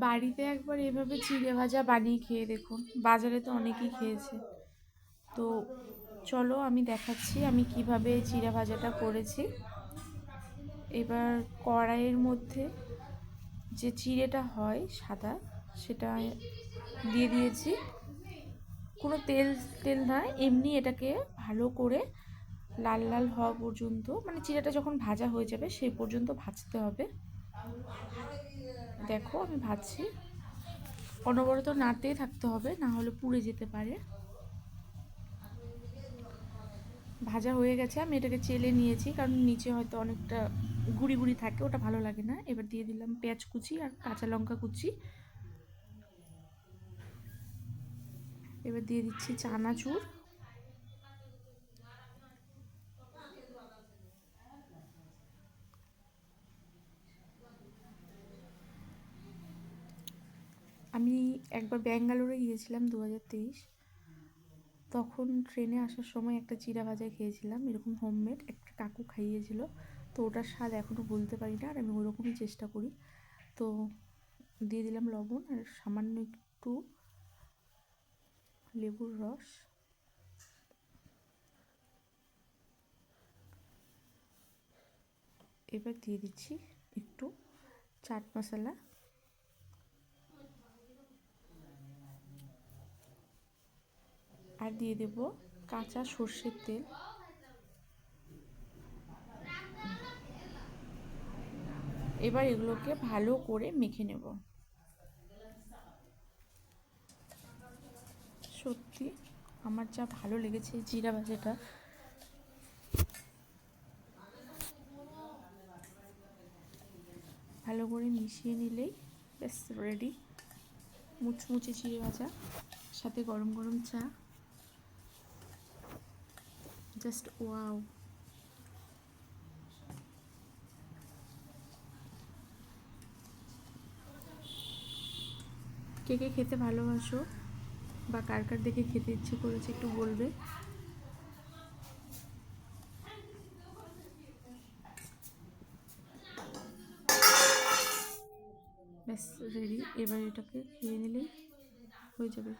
বাড়িতে একবার এভাবে চিড়ে ভাজা বানিয়ে খেয়ে দেখুন, বাজারে তো অনেকেই খেয়েছে। তো চলো আমি দেখাচ্ছি আমি কিভাবে চিড়ে ভাজাটা করেছি। এবার কড়াইয়ের মধ্যে যে চিড়েটা হয় সাদা, সেটা দিয়ে দিয়েছি। কোনো তেল তেল নয়, এমনি এটাকে ভালো করে লাল লাল হওয়া পর্যন্ত, মানে চিড়েটা যখন ভাজা হয়ে যাবে সেই পর্যন্ত ভাজতে হবে। দেখো আমি ভাজছি, অনবরত নাড়তেই থাকতে হবে, না হলে পুড়ে যেতে পারে। ভাজা হয়ে গেছে, আমি এটাকে চেলে নিয়েছি, কারণ নিচে হয়তো অনেকটা গুঁড়ি গুঁড়ি থাকে, ওটা ভালো লাগে না। এবার দিয়ে দিলাম পেঁয়াজ কুচি আর কাঁচা লঙ্কা কুচি। এবার দিয়ে দিচ্ছি চানাচুর, আমি একবার ব্যাঙ্গালোরে গিয়েছিলাম 2023, তখন ট্রেনে আসার সময় একটা চিড়া ভাজা খেয়েছিলাম, এরকম হোমমেড একটা কাকু খাইয়েছিল। তো ওটার স্বাদ এখনও বলতে পারি না, আর আমি ওরকমই চেষ্টা করি। তো দিয়ে দিলাম লবণ আর সামান্য একটু লেবুর রস। এবার দিয়ে দিচ্ছি একটু চাট মশলা, আর দিয়ে দেব কাঁচা সর্ষের তেল। এবার এগুলোকে ভালো করে মেখে নেব। সত্যি আমার যা ভালো লেগেছে এই জিরা ভাজাটা। ভালো করে মিশিয়ে নিলেই ব্যাস রেডি মুচমুচে চিড়ে ভাজা, সাথে গরম গরম চা। Just wow. কে কে খেতে ভালোবাসো বা কার কার দেখে খেতে ইচ্ছে করেছে একটু বলবে। ব্যাস রেডি, এবার এটাকে খেয়ে নিলেই হয়ে যাবে।